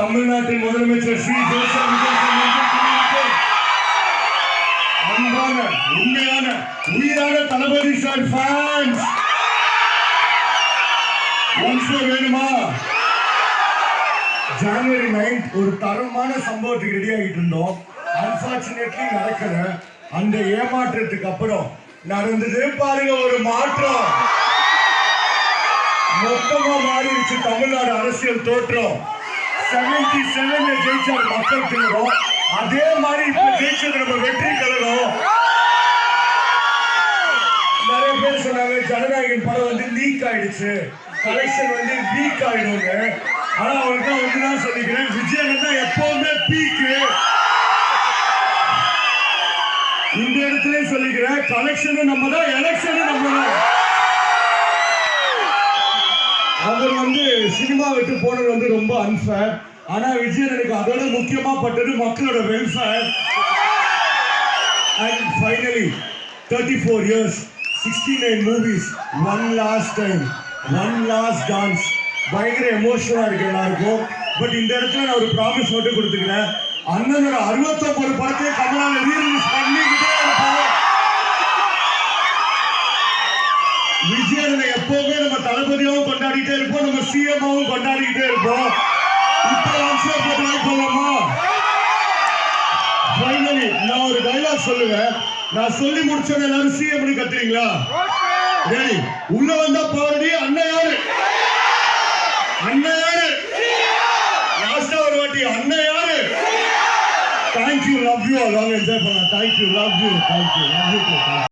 தமிழ்நாட்டின் முதலமைச்சர் ஸ்ரீ ஜோசப் அன்பான உண்மையான உயிரான தளபதி சார் ஃபேன்ஸ் வேணுமா? ஜனவரி 9 ஒரு தரமான சம்பவத்துக்கு ரெடி ஆகிட்டு இருந்தோம். அன்பார்ச்சுனேட்லி நடக்கல. அந்த ஏமாற்றத்துக்கு அப்புறம் நடந்தது பாருங்க ஒரு மாற்றம். மொத்தமா மாறிடுச்சு தமிழ்நாடு அரசியல் தோற்றம். 77 ஜெயிச்சார் மக்கள் திலகம். அதே மாதிரி இப்ப ஜெயிச்சது நம்ம வெற்றி கழகம். நிறைய பேர் சொன்னாங்க ஜனநாயகன் படம் வந்து லீக் ஆயிடுச்சு, கலெக்ஷன் வந்து வீக் ஆயிடுங்க. ஆனா அவருக்கு வந்துதான் சொல்லிக்கிறேன், விஜயன் தான் எப்பவுமே பீக்கு. இந்த இடத்துல சொல்லிக்கிறேன், கலெக்ஷனும் நம்ம தான், எலெக்ஷனும் நம்ம தான். அவர் வந்து சினிமா விட்டு போனது வந்து ரொம்ப அன்ஃபேர். ஆனா விஜயன் எனக்கு அதோட முக்கியமா பட்டது மக்களோட welfare. And finally 34 years, 69 movies, one last time, one last dance. பயங்கர எமோஷனலா இருக்கு எல்லாருக்கும். பட் இந்த இடத்துல நான் ஒரு ப்ராமிஸ் மட்டும் கொடுத்துக்கிறேன். அண்ணனோட 69 படத்தை கமலால ரீரிலீஸ் பண்ணிக்கிட்டே இருப்போம். விஜயனை எப்பவுமே நம்ம தளபதியாவும் கொண்டாடிட்டே இருப்போம், நம்ம சிஎம்மாவும் கொண்டாடிக்கிட்டே இருப்போம். இப்ப லான்ச் பண்ணலாமா? ஃபைனலி நான் ஒரு டைலாக் சொல்லுவேன். நான் சொல்லி முடிச்சோன்னு எல்லாரும் சிஎம் கத்துறீங்களா? ரெடி? உள்ள வந்தா பாருடி அண்ணன் யாரு? அண்ணன் யாரு? லாஸ்டா ஒரு வாட்டி அண்ணன் யாரு? Thank you, love you. என்ஜாய் பண்ணலாம். Thank you, love you. Thank you, love you.